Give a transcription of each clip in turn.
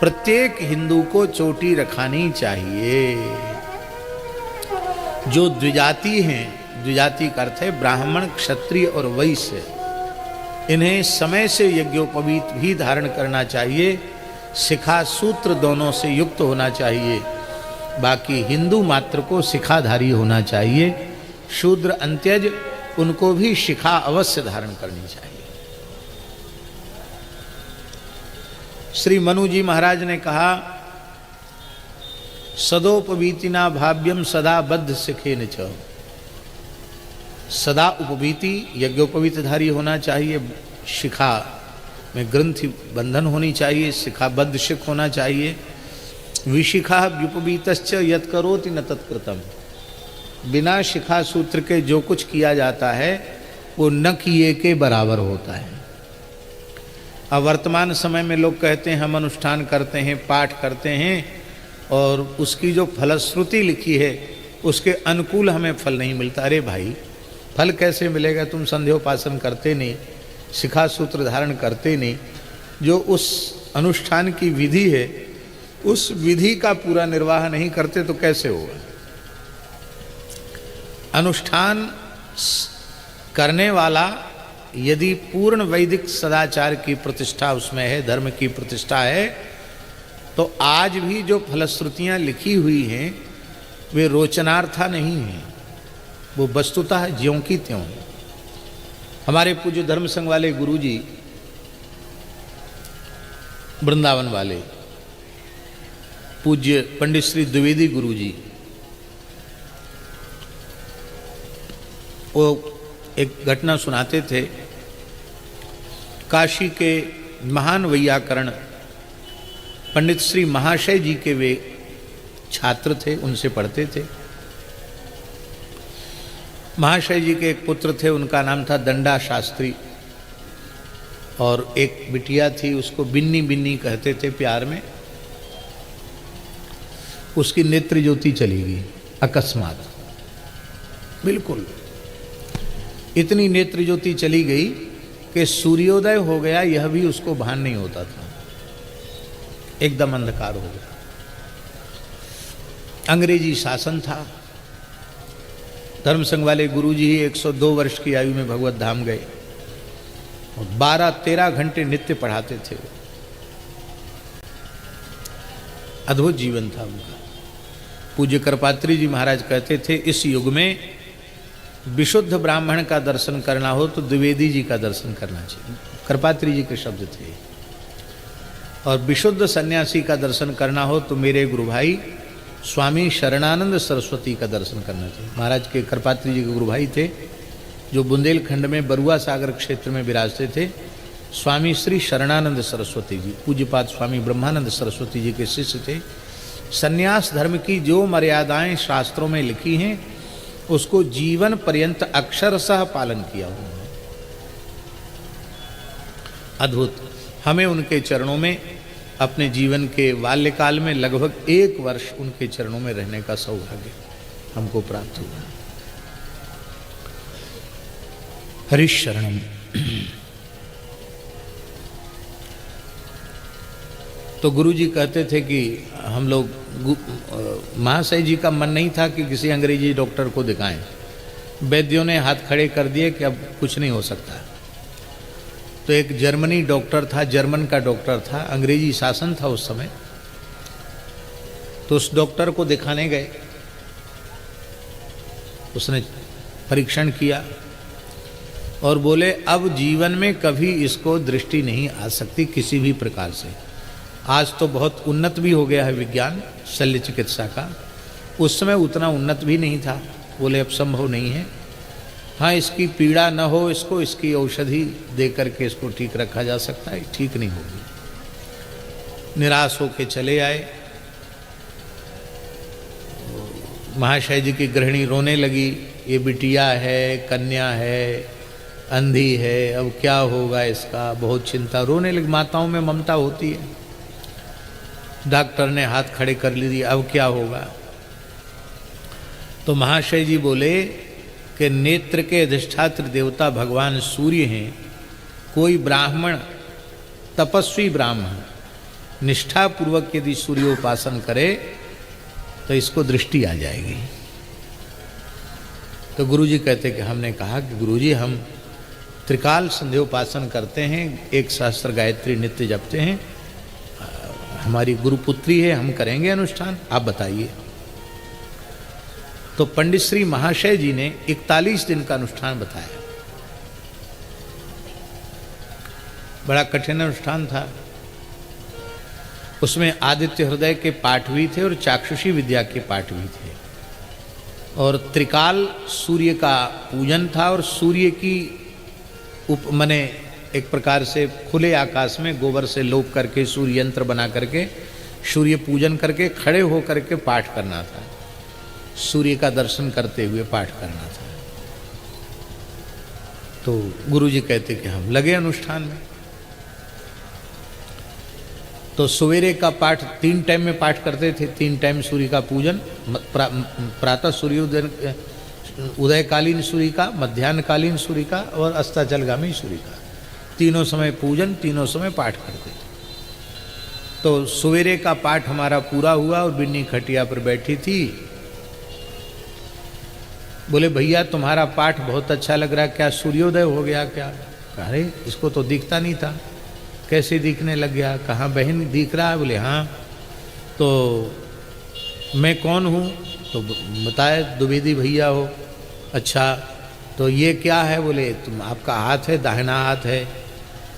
प्रत्येक हिंदू को चोटी रखानी चाहिए। जो द्विजाति हैं, द्विजाति का अर्थ है ब्राह्मण, क्षत्रिय और वैश्य, इन्हें समय से यज्ञोपवीत भी धारण करना चाहिए। शिखा सूत्र दोनों से युक्त होना चाहिए। बाकी हिंदू मात्र को शिखाधारी होना चाहिए। शूद्र अंत्यज, उनको भी शिखा अवश्य धारण करनी चाहिए। श्री मनु जी महाराज ने कहा, सदोपवीतिना भाव्यम सदा बद्ध शिखेन च। सदा उपवीति यज्ञोपवीतधारी होना चाहिए, शिखा में ग्रंथि बंधन होनी चाहिए, शिखाबद्ध शिख होना चाहिए। विशिखा व्युपवीतश्च यत् करोति न तत्कृतम। बिना शिखा सूत्र के जो कुछ किया जाता है वो न किए के बराबर होता है। अब वर्तमान समय में लोग कहते हैं हम अनुष्ठान करते हैं, पाठ करते हैं और उसकी जो फलश्रुति लिखी है उसके अनुकूल हमें फल नहीं मिलता। अरे भाई, फल कैसे मिलेगा? तुम संध्योपासन करते नहीं, शिखा सूत्र धारण करते नहीं। जो उस अनुष्ठान की विधि है उस विधि का पूरा निर्वाह नहीं करते तो कैसे होगा? अनुष्ठान करने वाला यदि पूर्ण वैदिक सदाचार की प्रतिष्ठा उसमें है, धर्म की प्रतिष्ठा है, तो आज भी जो फलश्रुतियाँ लिखी हुई हैं वे रोचनार्था नहीं हैं, वो वस्तुतः ज्यों की त्यों। हमारे पूज्य धर्म संघ वाले गुरुजी, वृंदावन वाले पूज्य पंडित श्री द्विवेदी गुरुजी, वो एक घटना सुनाते थे। काशी के महान वैयाकरण पंडित श्री महाशय जी के वे छात्र थे, उनसे पढ़ते थे। महाशय जी के एक पुत्र थे, उनका नाम था दंडा शास्त्री, और एक बिटिया थी, उसको बिन्नी बिन्नी कहते थे प्यार में। उसकी नेत्र ज्योति चली गई अकस्मात, बिल्कुल इतनी नेत्र ज्योति चली गई कि सूर्योदय हो गया यह भी उसको भान नहीं होता था, एकदम अंधकार हो गया। अंग्रेजी शासन था। धर्म संघ वाले गुरुजी ही 102 वर्ष की आयु में भगवत धाम गए और 12-13 घंटे नित्य पढ़ाते थे। अद्भुत जीवन था उनका। पूज्य करपात्री जी महाराज कहते थे, इस युग में विशुद्ध ब्राह्मण का दर्शन करना हो तो द्विवेदी जी का दर्शन करना चाहिए। करपात्री जी के शब्द थे। और विशुद्ध सन्यासी का दर्शन करना हो तो मेरे गुरु भाई स्वामी शरणानंद सरस्वती का दर्शन करना चाहिए। महाराज के करपात्री जी के गुरु भाई थे, जो बुंदेलखंड में बरुआ सागर क्षेत्र में विराजते थे। स्वामी श्री शरणानंद सरस्वती जी, पूज्यपाद स्वामी ब्रह्मानंद सरस्वती जी के शिष्य थे। सन्यास धर्म की जो मर्यादाएं शास्त्रों में लिखी हैं उसको जीवन पर्यंत अक्षरशः पालन किया उन्होंने। अद्भुत। हमें उनके चरणों में अपने जीवन के बाल्यकाल में लगभग 1 वर्ष उनके चरणों में रहने का सौभाग्य हमको प्राप्त हुआ। हरिश शरणम। तो गुरुजी कहते थे कि हम लोग, महाशय जी का मन नहीं था कि किसी अंग्रेजी डॉक्टर को दिखाएं। वैद्यों ने हाथ खड़े कर दिए कि अब कुछ नहीं हो सकता। तो एक जर्मनी डॉक्टर था, जर्मन का डॉक्टर था, अंग्रेजी शासन था उस समय, तो उस डॉक्टर को दिखाने गए। उसने परीक्षण किया और बोले अब जीवन में कभी इसको दृष्टि नहीं आ सकती किसी भी प्रकार से। आज तो बहुत उन्नत भी हो गया है विज्ञान शल्य चिकित्सा का, उस समय उतना उन्नत भी नहीं था। बोले अब संभव नहीं है। हाँ, इसकी पीड़ा न हो, इसको इसकी औषधि दे करके इसको ठीक रखा जा सकता है, ठीक नहीं होगी। निराश होके चले आए। महाशय जी की गृहिणी रोने लगी, ये बिटिया है, कन्या है, अंधी है, अब क्या होगा इसका, बहुत चिंता। रोने लगी। माताओं में ममता होती है। डॉक्टर ने हाथ खड़े कर लिए, अब क्या होगा। तो महाशय जी बोले कि नेत्र के अधिष्ठात्र देवता भगवान सूर्य हैं। कोई ब्राह्मण, तपस्वी ब्राह्मण निष्ठापूर्वक यदि सूर्योपासन करे तो इसको दृष्टि आ जाएगी। तो गुरुजी कहते कि हमने कहा कि गुरुजी हम त्रिकाल संध्योपासन करते हैं, 1 सहस्त्र गायत्री नित्य जपते हैं, हमारी गुरुपुत्री है, हम करेंगे अनुष्ठान, आप बताइए। तो पंडित श्री महाशय जी ने 41 दिन का अनुष्ठान बताया। बड़ा कठिन अनुष्ठान था। उसमें आदित्य हृदय के पाठ भी थे और चाक्षुषी विद्या के पाठ भी थे, और त्रिकाल सूर्य का पूजन था, और सूर्य की मने एक प्रकार से खुले आकाश में गोबर से लोप करके सूर्य यंत्र बना करके सूर्य पूजन करके खड़े हो करके पाठ करना था, सूर्य का दर्शन करते हुए पाठ करना था। तो गुरुजी कहते कि हम लगे अनुष्ठान में। तो सवेरे का पाठ 3 टाइम में पाठ करते थे, 3 टाइम सूर्य का पूजन, प्रातः सूर्योदय, उदयकालीन सूर्य का, मध्याह्नकालीन सूर्य का और अस्ताचलगामी सूर्य का, तीनों समय पूजन, तीनों समय पाठ करते थे। तो सवेरे का पाठ हमारा पूरा हुआ और बिन्नी खटिया पर बैठी थी। बोले भैया तुम्हारा पाठ बहुत अच्छा लग रहा है, क्या सूर्योदय हो गया क्या? अरे इसको तो दिखता नहीं था, कैसे दिखने लग गया? कहाँ बहन दिख रहा है? बोले हाँ। तो मैं कौन हूँ? तो बताए द्विवेदी भैया हो। अच्छा तो ये क्या है? बोले तुम, आपका हाथ है, दाहिना हाथ है।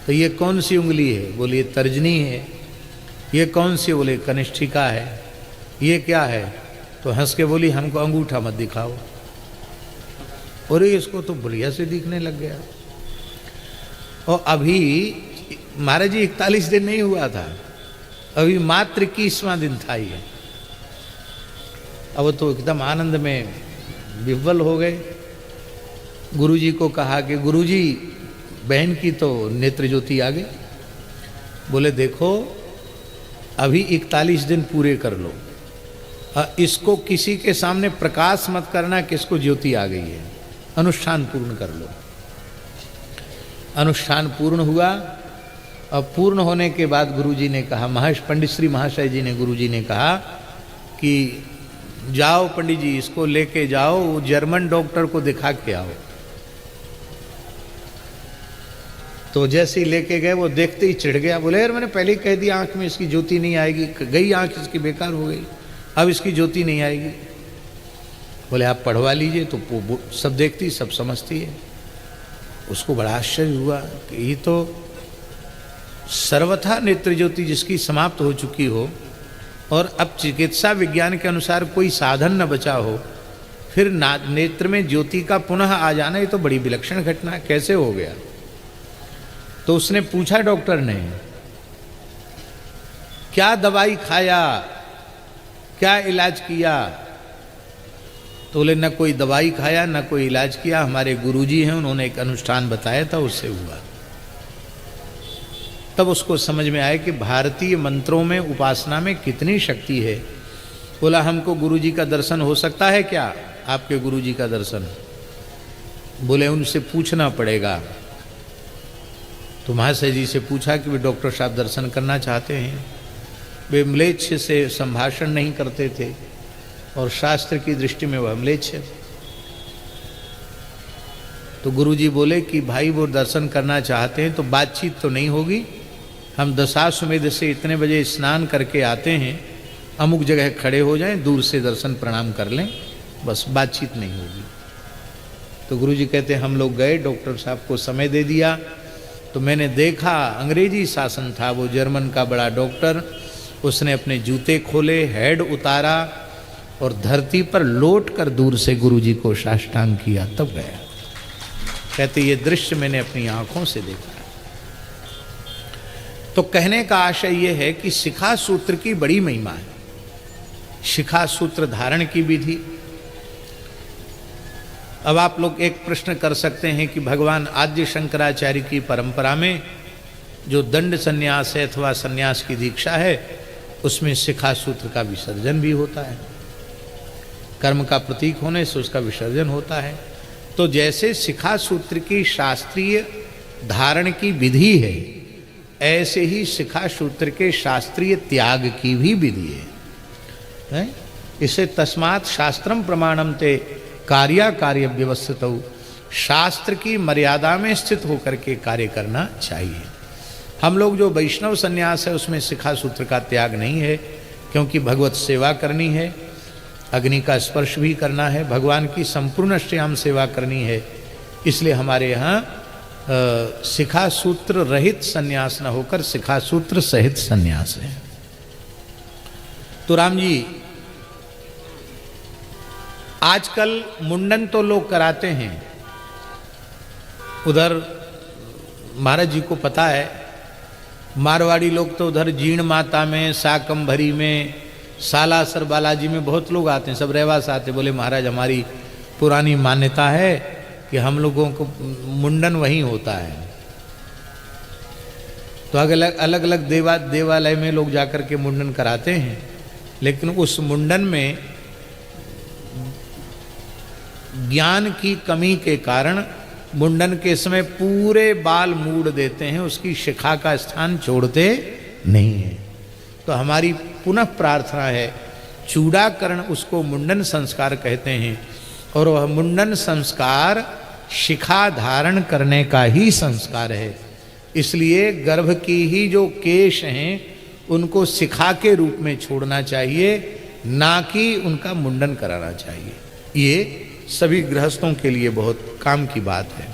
तो ये कौन सी उंगली है? बोले ये तर्जनी है। ये कौन सी? बोले कनिष्ठिका है। ये क्या है? तो हंस के बोली हमको अंगूठा मत दिखाओ। और इसको तो बढ़िया से दिखने लग गया। और अभी महाराज जी 41 दिन नहीं हुआ था, अभी मात्र 21वां दिन था ये। अब तो एकदम आनंद में विह्वल हो गए। गुरुजी को कहा कि गुरुजी बहन की तो नेत्र ज्योति आ गई। बोले देखो अभी 41 दिन पूरे कर लो, इसको किसी के सामने प्रकाश मत करना कि इसको ज्योति आ गई है, अनुष्ठान पूर्ण कर लो। अनुष्ठान पूर्ण हुआ। और पूर्ण होने के बाद गुरुजी ने कहा, पंडित श्री महाशय जी ने, गुरुजी ने कहा कि जाओ पंडित जी इसको लेके जाओ, वो जर्मन डॉक्टर को दिखा के आओ। तो जैसे ही लेके गए वो देखते ही चिढ़ गया। बोले यार मैंने पहले ही कह दिया आंख में इसकी ज्योति नहीं आएगी, गई आंख इसकी बेकार हो गई, अब इसकी ज्योति नहीं आएगी। बोले आप पढ़वा लीजिए। तो वो सब देखती सब समझती है। उसको बड़ा आश्चर्य हुआ कि ये तो सर्वथा नेत्र ज्योति जिसकी समाप्त हो चुकी हो और अब चिकित्सा विज्ञान के अनुसार कोई साधन न बचा हो, फिर नेत्र में ज्योति का पुनः आ जाना, ये तो बड़ी विलक्षण घटना है, कैसे हो गया? तो उसने पूछा डॉक्टर ने क्या दवाई खाया, क्या इलाज किया? तो बोले न कोई दवाई खाया न कोई इलाज किया, हमारे गुरुजी हैं उन्होंने एक अनुष्ठान बताया था उससे हुआ। तब उसको समझ में आया कि भारतीय मंत्रों में उपासना में कितनी शक्ति है। बोला हमको गुरुजी का दर्शन हो सकता है क्या? आपके गुरुजी का दर्शन? बोले उनसे पूछना पड़ेगा। तो महाशय जी से पूछा कि वे डॉक्टर साहब दर्शन करना चाहते हैं। वे म्लेच्छ से संभाषण नहीं करते थे और शास्त्र की दृष्टि में वह म्लेच्छ। तो गुरुजी बोले कि भाई वो दर्शन करना चाहते हैं तो बातचीत तो नहीं होगी, हम दशाश्वमेध से इतने बजे स्नान करके आते हैं, अमुक जगह खड़े हो जाएं, दूर से दर्शन प्रणाम कर लें, बस बातचीत नहीं होगी। तो गुरुजी कहते हम लोग गए, डॉक्टर साहब को समय दे दिया। तो मैंने देखा अंग्रेजी शासन था, वो जर्मन का बड़ा डॉक्टर, उसने अपने जूते खोले, हेड उतारा और धरती पर लौट कर दूर से गुरुजी को साष्टांग किया, तब गया। कहते ये दृश्य मैंने अपनी आंखों से देखा। तो कहने का आशय यह है कि शिखा सूत्र की बड़ी महिमा है। शिखा सूत्र धारण की विधि। अब आप लोग एक प्रश्न कर सकते हैं कि भगवान आद्य शंकराचार्य की परंपरा में जो दंड संन्यास है अथवा संन्यास की दीक्षा है, उसमें शिखा सूत्र का विसर्जन भी होता है। कर्म का प्रतीक होने से उसका विसर्जन होता है। तो जैसे शिखा सूत्र की शास्त्रीय धारण की विधि है, ऐसे ही शिखा सूत्र के शास्त्रीय त्याग की भी विधि है। इसे तस्मात् शास्त्रम प्रमाणम ते कार्या कार्य व्यवस्थित हो, शास्त्र की मर्यादा में स्थित होकर के कार्य करना चाहिए। हम लोग जो वैष्णव संन्यास है उसमें शिखा सूत्र का त्याग नहीं है, क्योंकि भगवत सेवा करनी है, अग्नि का स्पर्श भी करना है, भगवान की संपूर्ण श्याम सेवा करनी है। इसलिए हमारे यहाँ शिखा सूत्र रहित संन्यास न होकर शिखा सूत्र सहित संन्यास है। तो राम जी, आजकल मुंडन तो लोग कराते हैं, उधर महाराज जी को पता है, मारवाड़ी लोग तो उधर जीण माता में, साकंभरी में, सालासर बालाजी में बहुत लोग आते हैं, सब रहवास आते, बोले महाराज हमारी पुरानी मान्यता है कि हम लोगों को मुंडन वहीं होता है। तो अलग अलग देवालय में लोग जाकर के मुंडन कराते हैं, लेकिन उस मुंडन में ज्ञान की कमी के कारण मुंडन के समय पूरे बाल मूड़ देते हैं, उसकी शिखा का स्थान छोड़ते नहीं है। तो हमारी पुनः प्रार्थना है, चूड़ाकरण उसको मुंडन संस्कार कहते हैं, और वह मुंडन संस्कार शिखा धारण करने का ही संस्कार है। इसलिए गर्भ की ही जो केश हैं उनको शिखा के रूप में छोड़ना चाहिए, ना कि उनका मुंडन कराना चाहिए। ये सभी गृहस्थों के लिए बहुत काम की बात है।